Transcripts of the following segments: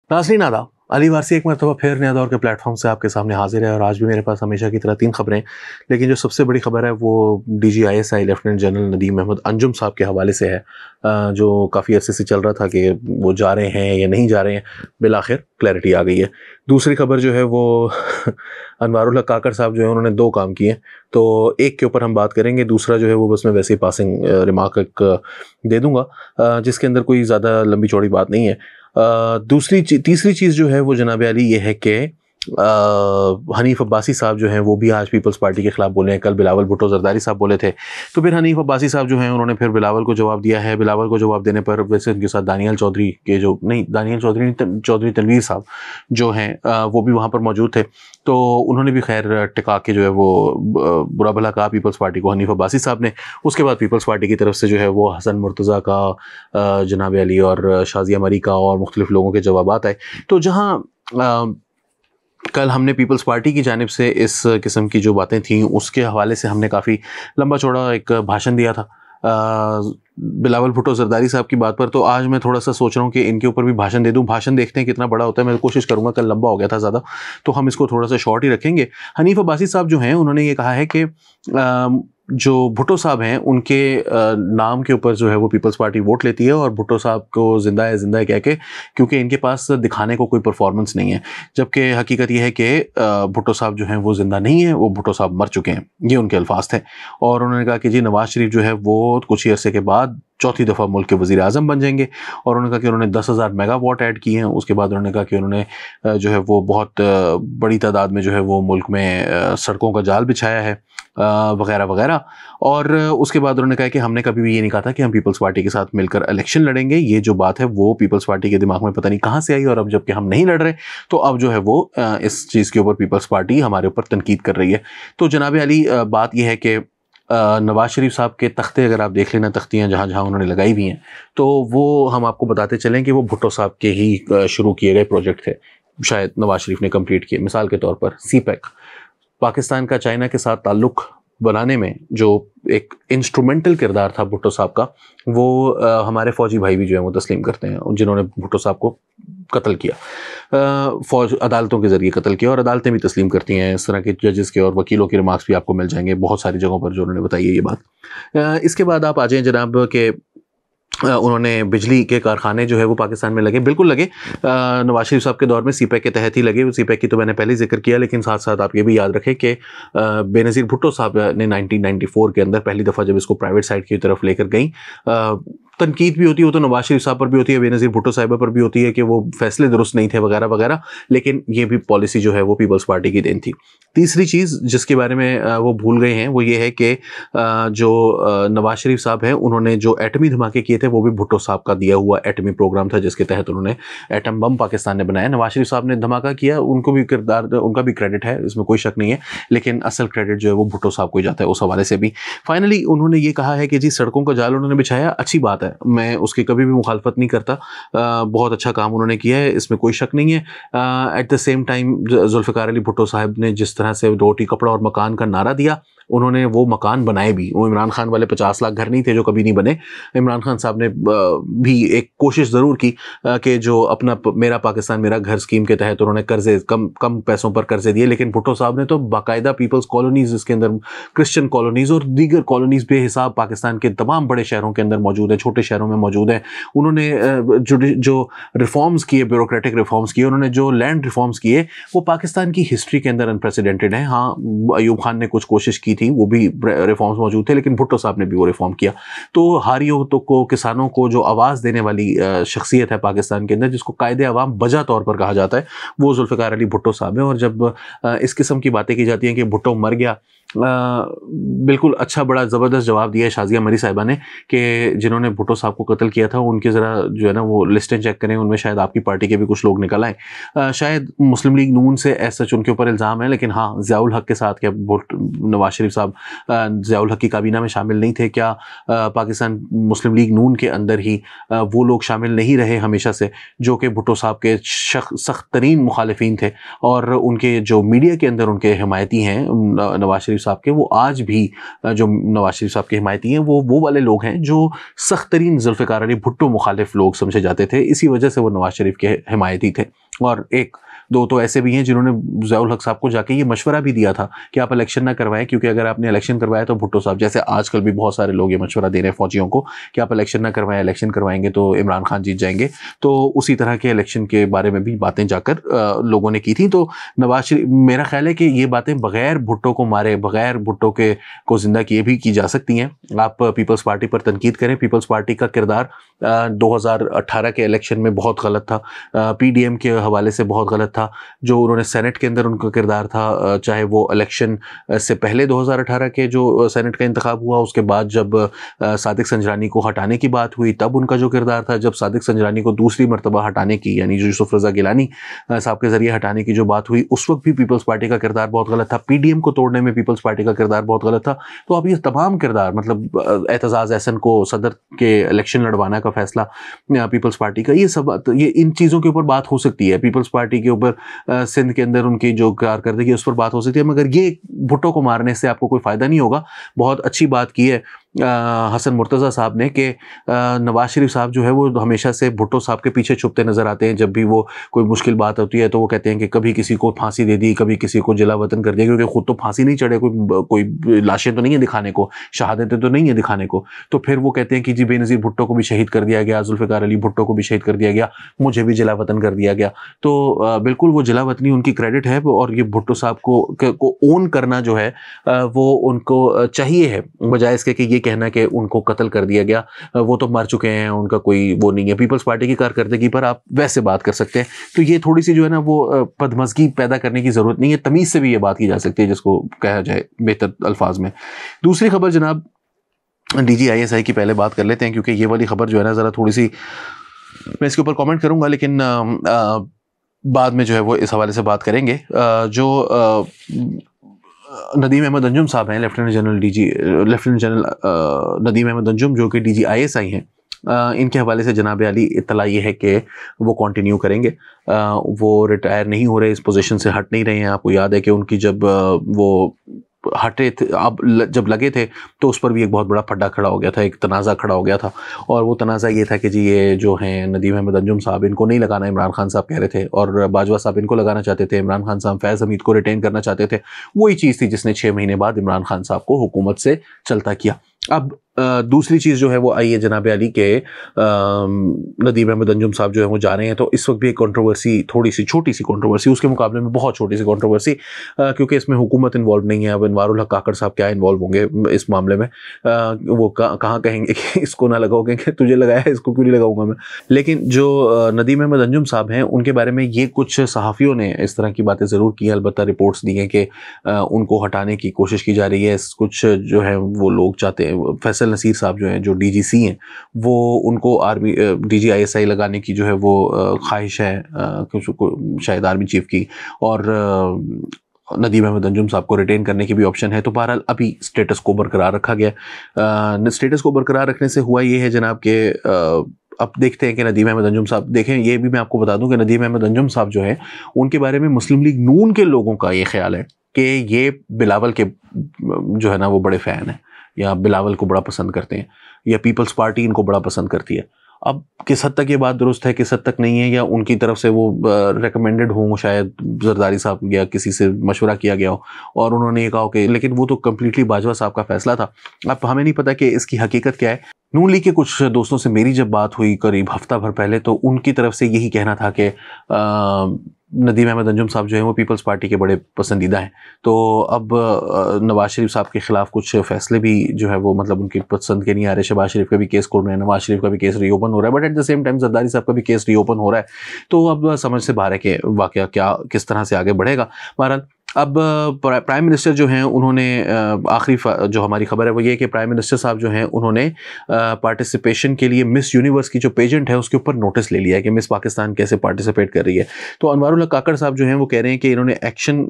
नाज़रीन आदाब, अली वारसी एक मरतबा फिर नया दौर के प्लेटफॉर्म से आपके सामने हाजिर है और आज भी मेरे पास हमेशा की तरह 3 खबरें, लेकिन जो सबसे बड़ी खबर है वो DGISI lieutenant general Nadeem Ahmed Anjum sahab के हवाले से है, जो काफ़ी अरसे से चल रहा था कि वो जा रहे हैं या नहीं जा रहे हैं, बिलाखिर क्लैरिटी आ गई है। दूसरी खबर जो है वो अनवारुल हक काकड़ साहब जो है उन्होंने 2 काम किए, तो एक के ऊपर हम बात करेंगे, दूसरा जो है वो बस मैं वैसे ही पासिंग रिमार्क एक दे दूँगा, जिसके अंदर कोई ज़्यादा लंबी चौड़ी बात नहीं है। तीसरी चीज़ जो है वो जनाब अली ये है कि हनीफ अब्बासी साहब जो हैं वो भी आज पीपल्स पार्टी के खिलाफ बोले हैं। कल बिलावल भुट्टो जरदारी साहब बोले थे, तो फिर हनीफ अब्बासी साहब जो हैं उन्होंने फिर बिलावल को जवाब दिया है। बिलावल को जवाब देने पर वैसे उनके साथ चौधरी तनवीर साहब जो हैं वो भी वहाँ पर मौजूद थे, तो उन्होंने भी खैर टिका के जो है वो बुरा भला कहा पीपल्स पार्टी को, हनीफ अब्बासी साहब ने। उसके बाद पीपल्स पार्टी की तरफ से जो है वो हसन मुर्तज़ा का, जनाब अली और शाजिया मरी का और मुख्तलिफ लोगों के जवाबात आए। तो जहाँ कल हमने पीपल्स पार्टी की जानिब से इस किस्म की जो बातें थीं उसके हवाले से हमने काफ़ी लंबा चौड़ा एक भाषण दिया था बिलावल भुट्टो जरदारी साहब की बात पर, तो आज मैं थोड़ा सा सोच रहा हूँ कि इनके ऊपर भी भाषण दे दूँ। भाषण देखते हैं कितना बड़ा होता है, मैं कोशिश करूँगा, कल लंबा हो गया था ज़्यादा, तो हम इसको थोड़ा सा शॉर्ट ही रखेंगे। हनीफ अब्बासी साहब जो हैं उन्होंने ये कहा है कि जो भुट्टो साहब हैं उनके नाम के ऊपर जो है वो पीपल्स पार्टी वोट लेती है और भुट्टो साहब को जिंदा है कह के, क्योंकि इनके पास दिखाने को कोई परफॉर्मेंस नहीं है, जबकि हकीकत ये है कि भुट्टो साहब जो हैं वो जिंदा नहीं है, वो भुट्टो साहब मर चुके हैं, ये उनके अल्फाज थे। और उन्होंने कहा कि जी नवाज शरीफ जो है वो कुछ ही अरसे के बाद चौथी दफ़ा मुल्क के वज़ीर आज़म बन जाएंगे। और उन्होंने कहा कि उन्होंने 10,000 मेगावाट ऐड किए हैं। उसके बाद उन्होंने कहा कि उन्होंने जो है वो बहुत बड़ी तादाद में जो है वो मुल्क में सड़कों का जाल बिछाया है वगैरह वगैरह। और उसके बाद उन्होंने कहा कि हमने कभी भी ये नहीं कहा था कि हम पीपल्स पार्टी के साथ मिलकर इलेक्शन लड़ेंगे। ये जो बात है वो पीपल्स पार्टी के दिमाग में पता नहीं कहाँ से आई, और अब जबकि हम नहीं लड़ रहे तो अब जो है वो इस चीज़ के ऊपर पीपल्स पार्टी हमारे ऊपर तनकीद कर रही है। तो जनाब अली बात यह है कि नवाज शरीफ साहब के तख्ते अगर आप देख लेना, तख्तियाँ जहाँ जहाँ उन्होंने लगाई हुई हैं, तो वो हम आपको बताते चलें कि वो भुट्टो साहब के ही शुरू किए गए प्रोजेक्ट थे, शायद नवाज शरीफ ने कंप्लीट किए। मिसाल के तौर पर CPEC, पाकिस्तान का चाइना के साथ ताल्लुक़ बनाने में जो एक इंस्ट्रूमेंटल किरदार था भुट्टो साहब का, वो हमारे फौजी भाई भी जो है वो तस्लीम करते हैं, जिन्होंने भुट्टो साहब को कत्ल किया, फौज अदालतों के ज़रिए कत्ल किया, और अदालतें भी तस्लीम करती हैं। इस तरह के जजेस के और वकीलों के रिमार्क्स भी आपको मिल जाएंगे बहुत सारी जगहों पर जो उन्होंने बताई है ये बात। इसके बाद आप आ जाएँ जनाब के उन्होंने बिजली के कारखाने जो है वो पाकिस्तान में लगे, बिल्कुल लगे, नवाज शरीफ साहब के दौर में CPEC के तहत ही लगे। CPEC की तो मैंने पहले जिक्र किया, लेकिन साथ साथ आप ये भी याद रखें कि बेनज़ीर भुट्टो साहब ने 1994 के अंदर पहली दफ़ा जब इसको प्राइवेट साइड की तरफ लेकर गई, तनकीद भी होती है, वो तो नवाज शरीफ साहब पर भी होती है, बेनज़ीर भुट्टो साहिबा पर भी होती है कि वो फैसले दुरुस्त नहीं थे वगैरह वगैरह, लेकिन ये भी पॉलिसी जो है वो पीपल्स पार्टी की देन थी। तीसरी चीज़ जिसके बारे में वो भूल गए हैं वो ये है कि जो नवाज शरीफ साहब हैं उन्होंने जो एटमी धमाके किए थे वो भी भुट्टो साहब का दिया हुआ एटमी प्रोग्राम था, जिसके तहत उन्होंने एटम बम पाकिस्तान ने बनाया। नवाज शरीफ साहब ने धमाका किया, उनको भी किरदार, उनका भी क्रेडिट है, इसमें कोई शक नहीं है, लेकिन असल क्रेडिट जो है वो भुट्टो साहब को ही जाता है उस हवाले से भी। फाइनली उन्होंने ये कहा है कि जी सड़कों का जाल उन्होंने बिछाया, अच्छी बात है, मैं उसकी कभी भी मुखालफत नहीं करता, बहुत अच्छा काम उन्होंने किया है, इसमें कोई शक नहीं है। At the same time Zulfikar Ali Bhutto sahab ने जिस तरह से रोटी कपड़ा और मकान का नारा दिया, उन्होंने वो मकान बनाए भी। वो इमरान खान वाले 50 लाख घर नहीं थे जो कभी नहीं बने। इमरान खान साहब ने भी एक कोशिश ज़रूर की कि जो अपना मेरा पाकिस्तान मेरा घर स्कीम के तहत उन्होंने कर्जे कम पैसों पर कर्जे दिए, लेकिन भुट्टो साहब ने तो बाकायदा पीपल्स कॉलोनीज़, इसके अंदर क्रिश्चियन कॉलोनीज़ और दीगर कॉलोनीज़ बेहिसाब पाकिस्तान के तमाम बड़े शहरों के अंदर मौजूद है, छोटे शहरों में मौजूद है। उन्होंने जो रिफॉर्म्स किए, ब्यूरोक्रेटिक रिफॉर्म्स किए, उन्होंने जो लैंड रिफॉर्म्स किए, वो पाकिस्तान की हिस्ट्री के अंदर अनप्रेसिडेंटेड है। हाँ, अयूब खान ने कुछ कोशिश की थी, वो भी रिफॉर्म्स मौजूद थे, लेकिन भुट्टो साहब ने भी वो रिफॉर्म किया। तो हारियों को, किसानों को जो आवाज़ देने वाली शख्सियत है पाकिस्तान के अंदर, जिसको कायदे अवाम बजा तौर पर कहा जाता है, वो जुल्फ़िकार अली भुट्टो साहब है। और जब इस किस्म की बातें की जाती हैं कि भुट्टो मर गया, बिल्कुल अच्छा बड़ा ज़बरदस्त जवाब दिया है शाजिया मरी साहिबा ने कि जिन्होंने भुट्टो साहब को कत्ल किया था उनके ज़रा जो है ना वो लिस्टें चेक करें, उनमें शायद आपकी पार्टी के भी कुछ लोग निकल आए। शायद मुस्लिम लीग नून से ऐसा उनके ऊपर इल्ज़ाम है, लेकिन हाँ, ज़ियाउल हक के साथ क्या नवाज शरीफ साहब ज़ियाउल हक की काबीना में शामिल नहीं थे? क्या पाकिस्तान मुस्लिम लीग नून के अंदर ही वो लोग शामिल नहीं रहे हमेशा से जो कि भुट्टो साहब के सख्त तरीन मुखालिफिन थे, और उनके जो मीडिया के अंदर उनके हिमायती हैं नवाज शरीफ शरीफ साहब के, वो आज भी जो नवाज शरीफ साहब के हिमायती हैं वो वाले लोग हैं जो सख्त तरीन जुल्फ़िकार अली भुट्टो मुखालिफ लोग समझे जाते थे। इसी वजह से वो नवाज शरीफ के हिमायती थे। और एक दो तो ऐसे भी हैं जिन्होंने ज़ियाउल हक साहब को जाके ये मशवरा भी दिया था कि आप इलेक्शन ना करवाएं, क्योंकि अगर आपने इलेक्शन करवाया तो भुट्टो साहब, जैसे आजकल भी बहुत सारे लोग ये मशवरा दे रहे हैं फौजियों को कि आप इलेक्शन ना करवाएं, इलेक्शन करवाएंगे तो इमरान खान जीत जाएंगे। तो उसी तरह के इलेक्शन के बारे में भी बातें जाकर लोगों ने की थी। तो नवाज शरीफ, मेरा ख्याल है कि ये बातें बगैर भुट्टो को मारे, बगैर भुट्टो के को जिंदा किए भी की जा सकती हैं। आप पीपल्स पार्टी पर तनकीद करें, पीपल्स पार्टी का किरदार 2018 के इलेक्शन में बहुत गलत था, पीडीएम के हवाले से बहुत गलत था। जो उन्होंने सेनेट के अंदर उनका किरदार था, चाहे वो इलेक्शन से पहले 2018 के जो सेनेट का इंतखाब हुआ, उसके बाद जब सादिक संजरानी को हटाने की बात हुई तब उनका जो किरदार था, जब सादिक संजरानी को दूसरी मरतबा हटाने की, यानी यूसुफ रजा गिलानी साहब के जरिए हटाने की जो बात हुई, उस वक्त भी पीपल्स पार्टी का किरदार बहुत गलत था। पीडीएम को तोड़ने में पीपल्स पार्टी का किरदार बहुत गलत था। तो अब ये तमाम किरदार, मतलब एतजाज़ एहसन को सदर के इलेक्शन लड़वाना का फैसला पीपल्स पार्टी का, ये सब, ये इन चीज़ों के ऊपर बात हो सकती है। पीपल्स पार्टी के ऊपर सिंध के अंदर उनकी जो कारकर्दगी उस पर बात हो सकती है, मगर ये भुट्टो को मारने से आपको कोई फ़ायदा नहीं होगा। बहुत अच्छी बात की है हसन मुर्तज़ा साहब ने कि नवाज शरीफ साहब जो है वो हमेशा से भुट्टो साहब के पीछे छुपते नज़र आते हैं। जब भी वो कोई मुश्किल बात होती है तो वो कहते हैं कि कभी किसी को फांसी दे दी, कभी किसी को जिला वतन कर दिया, क्योंकि खुद तो फांसी नहीं चढ़े, कोई लाशें तो नहीं है दिखाने को, शहादतें तो नहीं है दिखाने को। तो फिर वो कहते हैं कि जी बेनज़ीर भुट्टो को भी शहीद कर दिया गया, जुल्फ़िकार अली भुट्टो को भी शहीद कर दिया गया, मुझे भी जिला वतन कर दिया गया। तो बिल्कुल वो जिला वतनी उनकी क्रेडिट है, और ये भुट्टो साहब को ओन करना जो है वो उनको चाहिए है, बजाय इसके कि ये कहना कि उनको कत्ल कर दिया गया, वो तो मर चुके हैं, उनका कोई वो नहीं है। पीपल्स पार्टी की कारकर्दगी पर आप वैसे बात कर सकते हैं। तो ये थोड़ी सी जो है ना वो पदमज़गी पैदा करने की ज़रूरत नहीं है, तमीज़ से भी ये बात की जा सकती है जिसको कहा जाए बेहतर अल्फाज में। दूसरी खबर जनाब, DGISI की पहले बात कर लेते हैं, क्योंकि ये वाली खबर जो है ना ज़रा थोड़ी सी, मैं इसके ऊपर कमेंट करूंगा लेकिन बाद में जो है वो इस हवाले से बात करेंगे। जो नदीम अहमद अंजुम साहब हैं, लेफ्टिनेंट जनरल नदीम अहमद अंजुम, जो कि DGISI हैं, इनके हवाले से जनाब आली इत्तला ये है कि वो कंटिन्यू करेंगे, वो रिटायर नहीं हो रहे, इस पोजीशन से हट नहीं रहे हैं। आपको याद है कि उनकी जब वो हटे थे, अब जब लगे थे तो उस पर भी एक बहुत बड़ा फड्डा खड़ा हो गया था, एक तनाज़ा खड़ा हो गया था। और वो तनाज़ा ये था कि जी ये जो हैं नदीम अहमद अंजुम साहब, इनको नहीं लगाना, इमरान खान साहब कह रहे थे, और बाजवा साहब इनको लगाना चाहते थे, इमरान खान साहब फैज़ हमीद को रिटेन करना चाहते थे। वही चीज़ थी जिसने 6 महीने बाद इमरान खान साहब को हुकूमत से चलता किया। अब दूसरी चीज़ जो है वो आई है जनाब अली के नदीम अहमद अंजुम साहब जो है वो जा रहे हैं, तो इस वक्त भी एक कंट्रोवर्सी, थोड़ी सी छोटी सी कंट्रोवर्सी, उसके मुकाबले में बहुत छोटी सी कंट्रोवर्सी, क्योंकि इसमें हुकूमत इन्वॉल्व नहीं है। अब अनवारुल हक काकड़ साहब क्या इन्वॉल्व होंगे इस मामले में, वो कहाँ कहेंगे कि इसको ना लगाओगे, कि तुझे लगाया है, इसको क्यों नहीं लगाऊंगा मैं। लेकिन जो नदीम अहमद अंजुम साहब हैं, उनके बारे में ये कुछ सहाफ़ियों ने इस तरह की बातें ज़रूर की हैं, अलबत्ता रिपोर्ट्स दी हैं कि उनको हटाने की कोशिश की जा रही है। कुछ जो है वो लोग चाहते हैं, फैसल नसीर साहब जो हैं, जो DGC हैं, वो उनको आर्मी DGISI लगाने की जो है वो ख्वाहिश है शायद आर्मी चीफ की, और नदीम अहमद अंजुम साहब को रिटेन करने की भी ऑप्शन है। तो बहरहाल अभी स्टेटस को बरकरार रखा गया। स्टेटस को बरकरार रखने से हुआ ये है जनाब के अब देखते हैं कि नदीम अहमद अंजुम साहब, देखें ये भी मैं आपको बता दूं कि नदीम अहमद अंजुम साहब जो है उनके बारे में मुस्लिम लीग नून के लोगों का ये ख्याल है कि ये बिलावल के जो है ना वो बड़े फ़ैन हैं, या बिलावल को बड़ा पसंद करते हैं, या पीपल्स पार्टी इनको बड़ा पसंद करती है। अब किस हद तक ये बात दुरुस्त है, किस हद तक नहीं है, या उनकी तरफ से वो रेकमेंडेड हों, शायद जरदारी साहब या किसी से मशवरा किया गया हो और उन्होंने ये कहा कि, लेकिन वो तो कम्प्लीटली बाजवा साहब का फैसला था। अब हमें नहीं पता कि इसकी हकीकत क्या है। नून लीग के कुछ दोस्तों से मेरी जब बात हुई करीब हफ्ता भर पहले, तो उनकी तरफ से यही कहना था कि नदीम अहमद अंजुम साहब जो हैं वो पीपल्स पार्टी के बड़े पसंदीदा हैं। तो अब नवाज शरीफ साहब के ख़िलाफ़ कुछ फ़ैसले भी जो है वो मतलब उनकी पसंद के नहीं आ रहे। शहबाज शरीफ का भी केस खोल रहे हैं, नवाज शरीफ का भी केस रीओपन हो रहा है, but at the same time Zardari साहब का भी केस रीओपन हो रहा है। तो अब समझ से बाहर है कि वाक़या क्या किस तरह से आगे बढ़ेगा। बहरहाल अब प्राइम मिनिस्टर जो हैं उन्होंने आखिरी जो हमारी खबर है वो ये कि प्राइम मिनिस्टर साहब जो हैं उन्होंने पार्टिसिपेशन के लिए मिस यूनिवर्स की जो पेजेंट है उसके ऊपर नोटिस ले लिया है कि मिस पाकिस्तान कैसे पार्टिसिपेट कर रही है। तो अनवारुल हक काकड़ साहब जो हैं वो कह रहे हैं कि इन्होंने एक्शन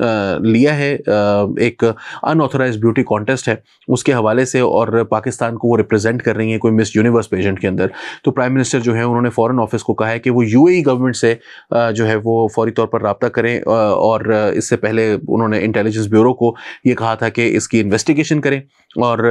लिया है, एक अनऑथराइज्ड ब्यूटी कॉन्टेस्ट है उसके हवाले से, और पाकिस्तान को वो रिप्रेजेंट कर रही हैं कोई मिस यूनिवर्स पेजेंट के अंदर। तो प्राइम मिनिस्टर जो है उन्होंने फ़ॉरेन ऑफिस को कहा है कि वो UAE गवर्नमेंट से जो है वो फौरी तौर पर रब्ता करें, और इससे पहले उन्होंने इंटेलिजेंस ब्यूरो को ये कहा था कि इसकी इन्वेस्टिगेशन करें और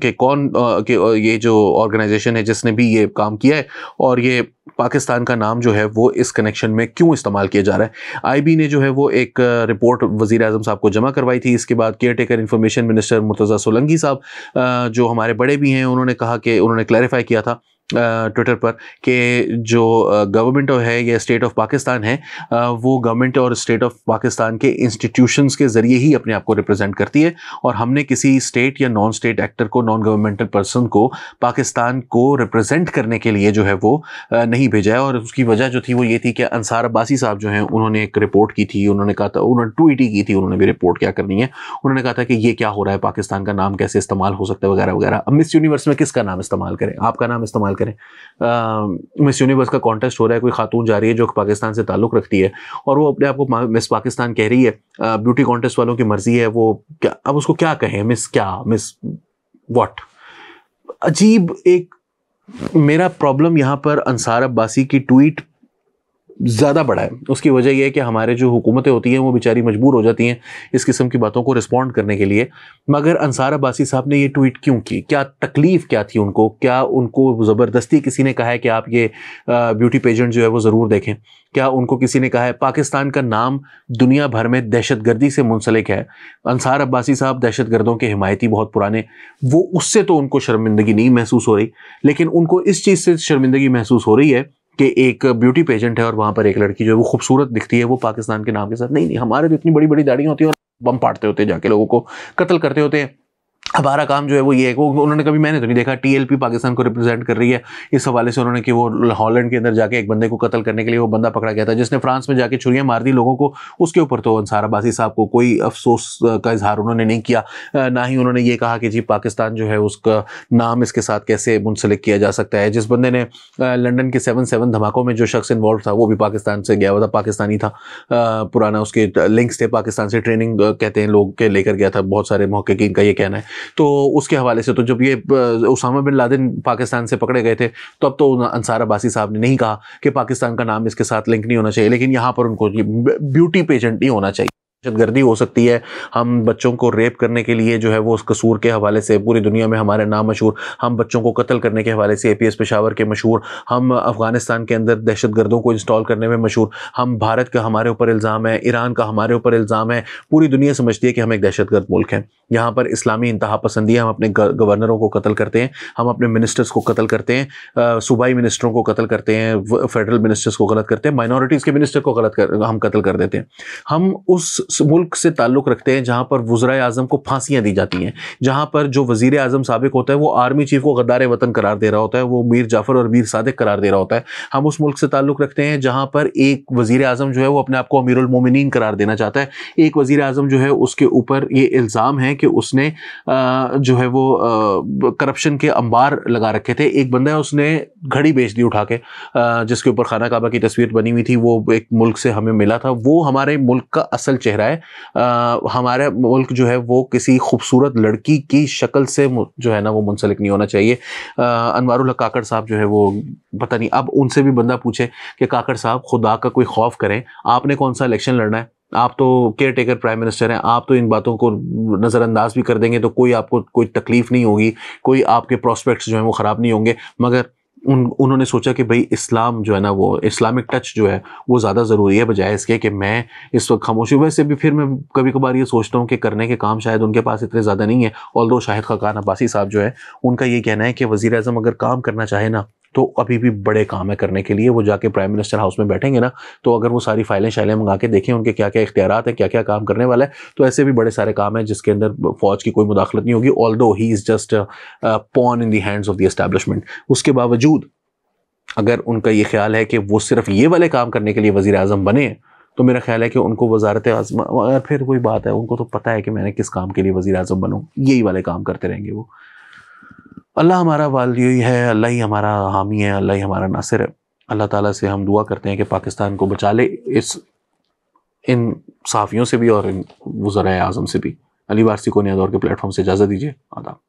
कि कौन कि ये जो ऑर्गेनाइजेशन है जिसने भी ये काम किया है और ये पाकिस्तान का नाम जो है वो इस कनेक्शन में क्यों इस्तेमाल किया जा रहा है। आईबी ने जो है वो एक रिपोर्ट वज़ीर आज़म साहब को जमा करवाई थी। इसके बाद care taker information minister Murtaza Solanki साहब जो हमारे बड़े भी हैं, उन्होंने कहा कि उन्होंने क्लैरिफाई किया था ट्विटर पर कि जो गवर्नमेंट है या स्टेट ऑफ पाकिस्तान है वो गवर्नमेंट और स्टेट ऑफ पाकिस्तान के इंस्टीट्यूशंस के ज़रिए ही अपने आप को रिप्रेजेंट करती है और हमने किसी स्टेट या नॉन स्टेट एक्टर को, नॉन गवर्नमेंटल पर्सन को पाकिस्तान को रिप्रेजेंट करने के लिए जो है वो नहीं भेजा है। और उसकी वजह जो थी वो ये थी कि अंसार अब्बासी साहब जो हैं उन्होंने एक रिपोर्ट की थी, उन्होंने कहा था, उन्होंने ट्वीट ही की थी, उन्होंने भी रिपोर्ट क्या करनी है, उन्होंने कहा था कि ये क्या हो रहा है, पाकिस्तान का नाम कैसे इस्तेमाल हो सकता है वगैरह वगैरह। अब मिस यूनिवर्स में किसका नाम इस्तेमाल करें, आपका नाम इस्तेमाल करें। मिस यूनिवर्स का कॉन्टेस्ट हो रहा है, कोई खातून जा रही है जो पाकिस्तान से ताल्लुक़ रखती है और वो अपने आप को मिस पाकिस्तान कह रही है, ब्यूटी कॉन्टेस्ट वालों की मर्जी है, वो क्या, अब उसको क्या कहें, मिस क्या, मिस व्हाट। अजीब एक मेरा प्रॉब्लम यहाँ पर अंसार अब्बासी की ट्वीट ज़्यादा बड़ा है। उसकी वजह यह है कि हमारे जो हुकूमतें होती हैं वो बेचारी मजबूर हो जाती हैं इस किस्म की बातों को रिस्पॉन्ड करने के लिए। मगर अंसार अब्बासी साहब ने ये ट्वीट क्यों की, क्या तकलीफ़ क्या थी उनको, क्या उनको ज़बरदस्ती किसी ने कहा है कि आप ये ब्यूटी पेजेंट जो है वो ज़रूर देखें, क्या उनको किसी ने कहा है, पाकिस्तान का नाम दुनिया भर में दहशतगर्दी से मुंसलिक है। अंसार अब्बासी साहब दहशतगर्दों के हिमायती बहुत पुराने, वो उससे तो उनको शर्मिंदगी नहीं महसूस हो रही, लेकिन उनको इस चीज़ से शर्मिंदगी महसूस हो रही है कि एक ब्यूटी पेजेंट है और वहाँ पर एक लड़की जो है वो खूबसूरत दिखती है, वो पाकिस्तान के नाम के साथ। नहीं, हमारे तो इतनी बड़ी बड़ी दाढ़ियाँ होती है और बम फाड़ते होते हैं, जाके लोगों को कत्ल करते होते हैं। हमारा काम जो है वो ये है, उन्होंने कभी, मैंने तो नहीं देखा टीएलपी पाकिस्तान को रिप्रेजेंट कर रही है इस हवाले से उन्होंने कि वो हॉलैंड के अंदर जाके एक बंदे को कत्ल करने के लिए वो बंदा पकड़ा गया था जिसने फ्रांस में जाके छुरियां मार दी लोगों को। उसके ऊपर तो अंसार अब्बासी साहब को कोई अफसोस का इजहार उन्होंने नहीं किया, ना ही उन्होंने ये कहा कि जी पाकिस्तान जो है उसका नाम इसके साथ कैसे मुंसलिक किया जा सकता है। जिस बंदे ने लंदन के 7/7 धमाकों में जो शख्स इन्वॉल्व था वो भी पाकिस्तान से गया हुआ था, पाकिस्तानी था, पुराना उसके लिंक्स थे पाकिस्तान से, ट्रेनिंग कहते हैं लोग के लेकर गया था, बहुत सारे मुहक्किकीन का ये कहना है। तो उसके हवाले से तो जब ये उसामा बिन लादेन पाकिस्तान से पकड़े गए थे तो अब तो अंसार अब्बासी साहब ने नहीं कहा कि पाकिस्तान का नाम इसके साथ लिंक नहीं होना चाहिए, लेकिन यहाँ पर उनको ये ब्यूटी पेजेंट नहीं होना चाहिए। दहशतगर्दी हो सकती है, हम बच्चों को रेप करने के लिए जो है वो उस कसूर के हवाले से पूरी दुनिया में हमारे नाम मशहूर, हम बच्चों को कत्ल करने के हवाले से एपीएस पेशावर के मशहूर, हम अफगानिस्तान के अंदर दहशतगर्दों को इंस्टॉल करने में मशहूर, हम भारत का हमारे ऊपर इल्ज़ाम है, ईरान का हमारे ऊपर इल्ज़ाम है, पूरी दुनिया समझती है कि हम एक दहशतगर्द मुल्क हैं। यहाँ पर इस्लामी इंतहा पसंदी है, हम अपने गवर्नरों को कत्ल करते हैं, हम अपने मिनिस्टर्स को कत्ल करते हैं, सूबाई मिनिस्टरों को कत्ल करते हैं, फेडरल मिनिस्टर्स को गलत करते हैं, माइनॉरिटीज़ के मिनिस्टर को हम कत्ल कर देते हैं। हम उस मुल्क से ताल्लुक़ रखते हैं जहाँ पर वज़राए आज़म को फांसियाँ दी जाती हैं, जहाँ पर जो वज़ीर आज़म साबिक होता है वो आर्मी चीफ को गद्दार वतन करार दे रहा होता है, वो मीर जाफ़र और मीर सादिक करार दे रहा होता है। हम उस मुल्क से ताल्लुक़ रखते हैं जहाँ पर एक वज़ीर आज़म जो है वो अपने आप को अमीरुल मोमिनीन करार देना चाहता है। एक वज़ीर आज़म जो है उसके ऊपर ये इल्ज़ाम है कि उसने जो है वो करप्शन के अंबार लगा रखे थे। एक बंदा है उसने घड़ी बेच दी उठा के, जिसके ऊपर खाना काबा की तस्वीर बनी हुई थी, वो एक मुल्क से हमें मिला था। वो हमारे मुल्क का असल चेहरा है। हमारा मुल्क जो है वो किसी खूबसूरत लड़की की शक्ल से जो है ना वो मुंसलिक नहीं होना चाहिए। अनवारुल हक काकड़ साहब जो है वो पता नहीं, अब उनसे भी बंदा पूछे कि काकड़ साहब खुदा का कोई खौफ करें, आपने कौन सा इलेक्शन लड़ना है, आप तो केयर टेकर प्राइम मिनिस्टर हैं, आप तो इन बातों को नज़रअंदाज भी कर देंगे तो कोई आपको कोई तकलीफ नहीं होगी, कोई आपके प्रोस्पेक्ट्स जो हैं वो ख़राब नहीं होंगे। मगर उन्होंने सोचा कि भाई इस्लाम जो है ना वो इस्लामिक टच जो है वो ज़्यादा ज़रूरी है बजाय इसके कि मैं इस वक्त खामोशी। वैसे भी फिर मैं कभी कभार ये सोचता हूँ कि करने के काम शायद उनके पास इतने ज़्यादा नहीं है। ऑल्दो शाहिद खाकान अब्बासी साहब जो है उनका ये कहना है कि वज़ीर आज़म अगर काम करना चाहे ना तो अभी भी बड़े काम है करने के लिए। वो जाके प्राइम मिनिस्टर हाउस में बैठेंगे ना तो अगर वो सारी फाइलें शाइलें मंगा के देखें उनके क्या क्या इख्तियारात हैं, क्या क्या काम करने वाला है, तो ऐसे भी बड़े सारे काम हैं जिसके अंदर फौज की कोई मुदाखलत नहीं होगी। Although he is just pawn in the hands of the establishment. उसके बावजूद अगर उनका ये ख्याल है कि वो सिर्फ ये वाले काम करने के लिए वज़ीर आज़म बने तो मेरा ख्याल है कि उनको वज़ारत आज़म, अगर फिर कोई बात है, उनको तो पता है कि मैंने किस काम के लिए वज़ीर आज़म बनूँ, यही वाले काम करते रहेंगे वो। अल्लाह हमारा वाली है, अल्लाह ही हमारा हामी है, अल्लाह ही हमारा नासिर है। अल्लाह ताला से हम दुआ करते हैं कि पाकिस्तान को बचा ले इन साफ़ियों से भी और इन वज़राए आज़म से भी। अली वारसी को नया दौर के प्लेटफॉर्म से इजाज़त दीजिए। आदाब।